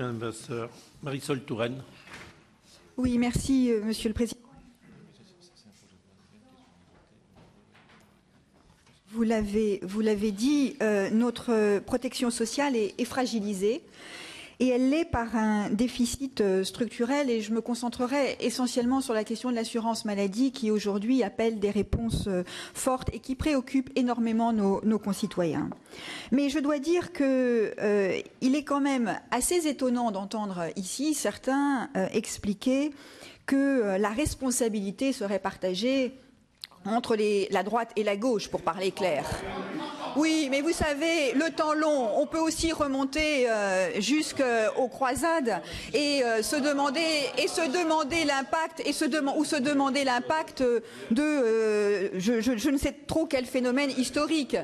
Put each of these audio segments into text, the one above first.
Madame Vasseur. Marisol Touraine. Oui, merci, Monsieur le Président. Vous l'avez dit, notre protection sociale est fragilisée et elle l'est par un déficit structurel, et je me concentrerai essentiellement sur la question de l'assurance maladie qui aujourd'hui appelle des réponses fortes et qui préoccupe énormément nos concitoyens. Mais je dois dire que il est quand même assez étonnant d'entendre ici certains expliquer que la responsabilité serait partagée entre la droite et la gauche, pour parler clair. Oui, mais vous savez, le temps long, on peut aussi remonter jusqu'aux croisades et se demander l'impact de je ne sais trop quel phénomène historique.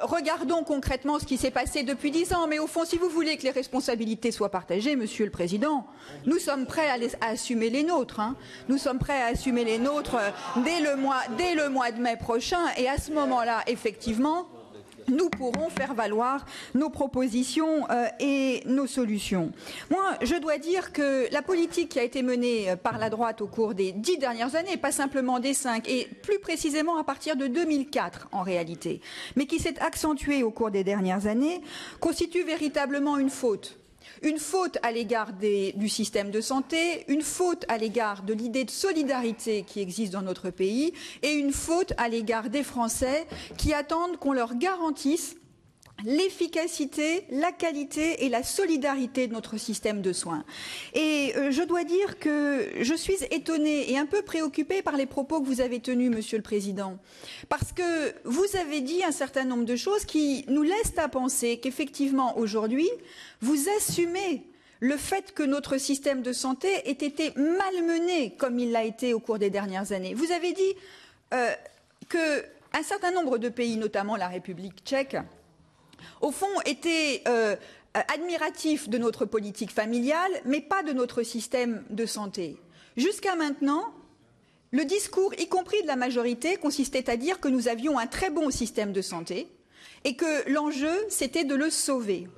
Regardons concrètement ce qui s'est passé depuis 10 ans. Mais au fond, si vous voulez que les responsabilités soient partagées, Monsieur le Président, nous sommes prêts à assumer les nôtres. Hein. Nous sommes prêts à assumer les nôtres dès le mois de mai prochain. Et à ce moment-là, effectivement, nous pourrons faire valoir nos propositions et nos solutions. Moi, je dois dire que la politique qui a été menée par la droite au cours des 10 dernières années, pas simplement des 5, et plus précisément à partir de 2004 en réalité, mais qui s'est accentuée au cours des dernières années, constitue véritablement une faute. Une faute à l'égard du système de santé, une faute à l'égard de l'idée de solidarité qui existe dans notre pays et une faute à l'égard des Français qui attendent qu'on leur garantisse l'efficacité, la qualité et la solidarité de notre système de soins. Et je dois dire que je suis étonnée et un peu préoccupée par les propos que vous avez tenus, Monsieur le Président, parce que vous avez dit un certain nombre de choses qui nous laissent à penser qu'effectivement, aujourd'hui, vous assumez le fait que notre système de santé ait été malmené comme il l'a été au cours des dernières années. Vous avez dit qu'un certain nombre de pays, notamment la République tchèque, au fond, étaient admiratifs de notre politique familiale, mais pas de notre système de santé. Jusqu'à maintenant, le discours, y compris de la majorité, consistait à dire que nous avions un très bon système de santé et que l'enjeu, c'était de le sauver.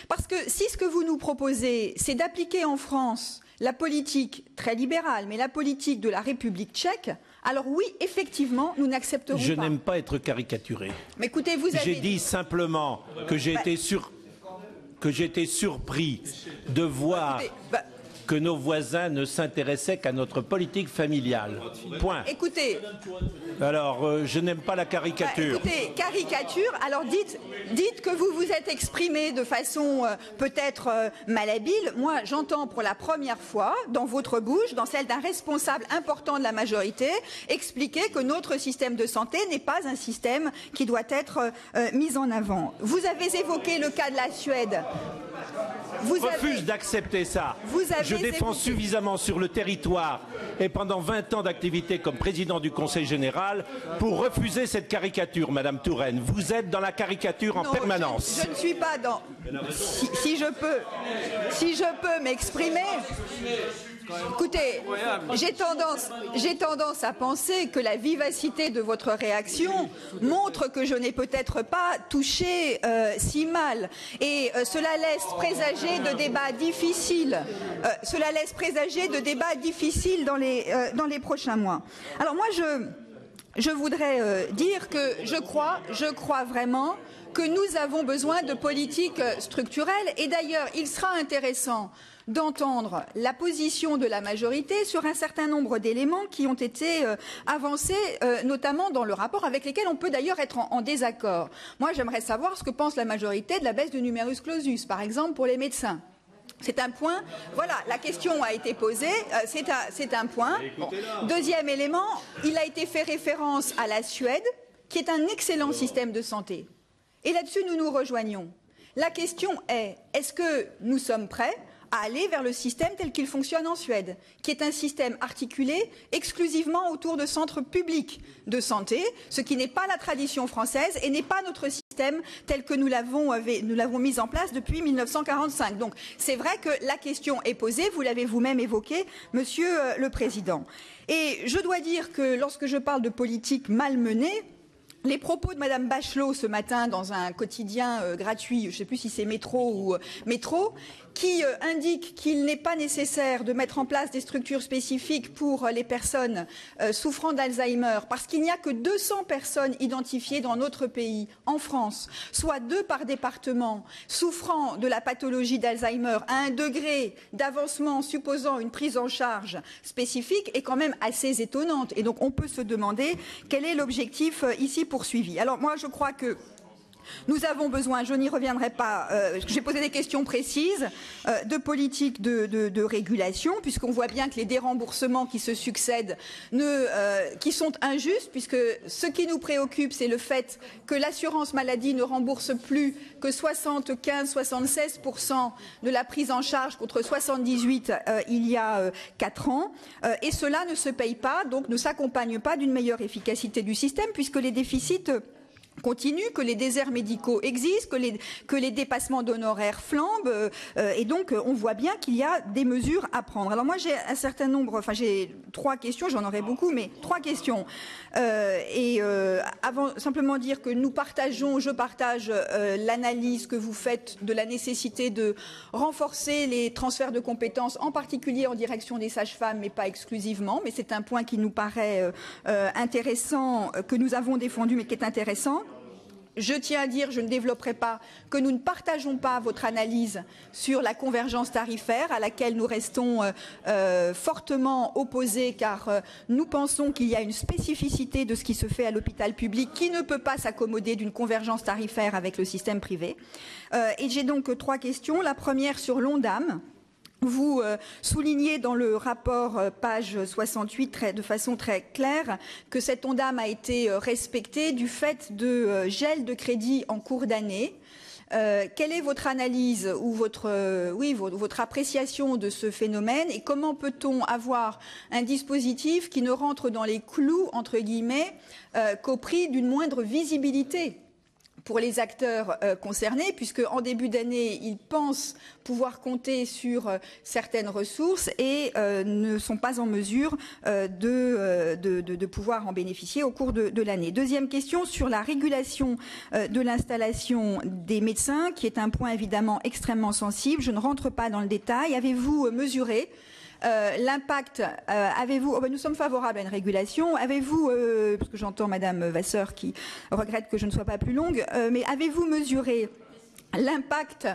Parce que si ce que vous nous proposez, c'est d'appliquer en France la politique très libérale, mais la politique de la République tchèque, alors oui, effectivement, nous n'accepterons pas. Je n'aime pas être caricaturé. Mais écoutez, vous avez... J'ai dit simplement que j'ai été surpris de voir que nos voisins ne s'intéressaient qu'à notre politique familiale. Point. Écoutez... Alors, je n'aime pas la caricature. Écoutez, caricature, alors dites que vous vous êtes exprimé de façon peut-être malhabile. Moi, j'entends pour la première fois, dans votre bouche, dans celle d'un responsable important de la majorité, expliquer que notre système de santé n'est pas un système qui doit être mis en avant. Vous avez évoqué le cas de la Suède. Je refuse d'accepter ça. Je défends suffisamment sur le territoire et pendant 20 ans d'activité comme président du Conseil général pour refuser cette caricature, Madame Touraine. Vous êtes dans la caricature en permanence. Je ne suis pas dans... Si je peux m'exprimer... Écoutez, j'ai tendance à penser que la vivacité de votre réaction montre que je n'ai peut-être pas touché si mal. Et cela laisse présager de débats difficiles. Cela laisse présager de débats difficiles dans les prochains mois. Alors moi, je voudrais dire que je crois vraiment que nous avons besoin de politiques structurelles. Et d'ailleurs, il sera intéressant d'entendre la position de la majorité sur un certain nombre d'éléments qui ont été avancés, notamment dans le rapport, avec lesquels on peut d'ailleurs être en désaccord. Moi, j'aimerais savoir ce que pense la majorité de la baisse du numerus clausus, par exemple, pour les médecins. C'est un point. Voilà, la question a été posée. C'est un point. Bon. Deuxième élément, il a été fait référence à la Suède, qui est un excellent système de santé. Et là-dessus, nous nous rejoignons. La question est, est-ce que nous sommes prêts à aller vers le système tel qu'il fonctionne en Suède, qui est un système articulé exclusivement autour de centres publics de santé, ce qui n'est pas la tradition française et n'est pas notre système tel que nous l'avons mis en place depuis 1945. Donc c'est vrai que la question est posée, vous l'avez vous-même évoqué, Monsieur le Président. Et je dois dire que lorsque je parle de politique mal menée, les propos de Madame Bachelot ce matin dans un quotidien gratuit, je ne sais plus si c'est Métro ou Métro, qui indique qu'il n'est pas nécessaire de mettre en place des structures spécifiques pour les personnes souffrant d'Alzheimer, parce qu'il n'y a que 200 personnes identifiées dans notre pays, en France, soit 2 par département, souffrant de la pathologie d'Alzheimer à un degré d'avancement supposant une prise en charge spécifique, est quand même assez étonnante. Et donc on peut se demander quel est l'objectif ici poursuivi. Alors moi je crois que nous avons besoin, je n'y reviendrai pas, j'ai posé des questions précises, de politique de régulation, puisqu'on voit bien que les déremboursements qui se succèdent, qui sont injustes, puisque ce qui nous préoccupe, c'est le fait que l'assurance maladie ne rembourse plus que 75-76% de la prise en charge contre 78% il y a 4 ans, et cela ne se paye pas, donc ne s'accompagne pas d'une meilleure efficacité du système, puisque les déficits continue, que les déserts médicaux existent, que les dépassements d'honoraires flambent, et donc on voit bien qu'il y a des mesures à prendre. Alors moi j'ai un certain nombre, enfin j'ai 3 questions, j'en aurais beaucoup, mais 3 questions. Avant, simplement dire que je partage l'analyse que vous faites de la nécessité de renforcer les transferts de compétences, en particulier en direction des sages-femmes, mais pas exclusivement, mais c'est un point qui nous paraît intéressant, que nous avons défendu, mais qui est intéressant. Je tiens à dire, je ne développerai pas, que nous ne partageons pas votre analyse sur la convergence tarifaire à laquelle nous restons fortement opposés, car nous pensons qu'il y a une spécificité de ce qui se fait à l'hôpital public qui ne peut pas s'accommoder d'une convergence tarifaire avec le système privé. Et j'ai donc 3 questions. La première sur l'ONDAM. Vous soulignez dans le rapport, page 68, de façon très claire, que cette ONDAM a été respectée du fait de gel de crédit en cours d'année. Quelle est votre analyse ou votre appréciation de ce phénomène, et comment peut-on avoir un dispositif qui ne rentre dans les clous, entre guillemets, qu'au prix d'une moindre visibilité pour les acteurs concernés, puisque en début d'année, ils pensent pouvoir compter sur certaines ressources et ne sont pas en mesure de pouvoir en bénéficier au cours de l'année. Deuxième question sur la régulation de l'installation des médecins, qui est un point évidemment extrêmement sensible. Je ne rentre pas dans le détail. Avez-vous mesuré l'impact, nous sommes favorables à une régulation. Avez-vous, parce que j'entends Madame Vasseur qui regrette que je ne sois pas plus longue, mais avez-vous mesuré l'impact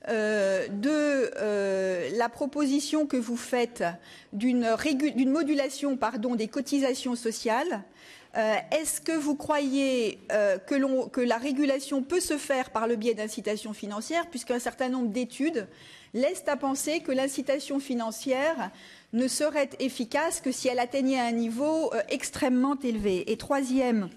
de la proposition que vous faites d'une modulation, des cotisations sociales? Est-ce que vous croyez que la régulation peut se faire par le biais d'incitations financières, puisqu'un certain nombre d'études laissent à penser que l'incitation financière ne serait efficace que si elle atteignait un niveau extrêmement élevé? Et troisième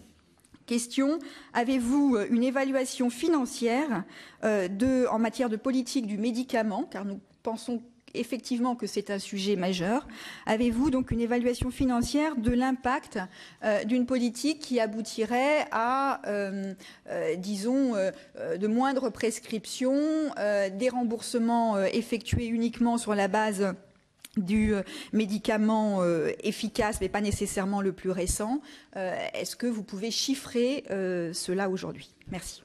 question, avez-vous une évaluation financière en matière de politique du médicament, car nous pensons effectivement que c'est un sujet majeur. Avez-vous donc une évaluation financière de l'impact d'une politique qui aboutirait à, de moindres prescriptions, des remboursements effectués uniquement sur la base du médicament efficace, mais pas nécessairement le plus récent? Est-ce que vous pouvez chiffrer cela aujourd'hui? Merci.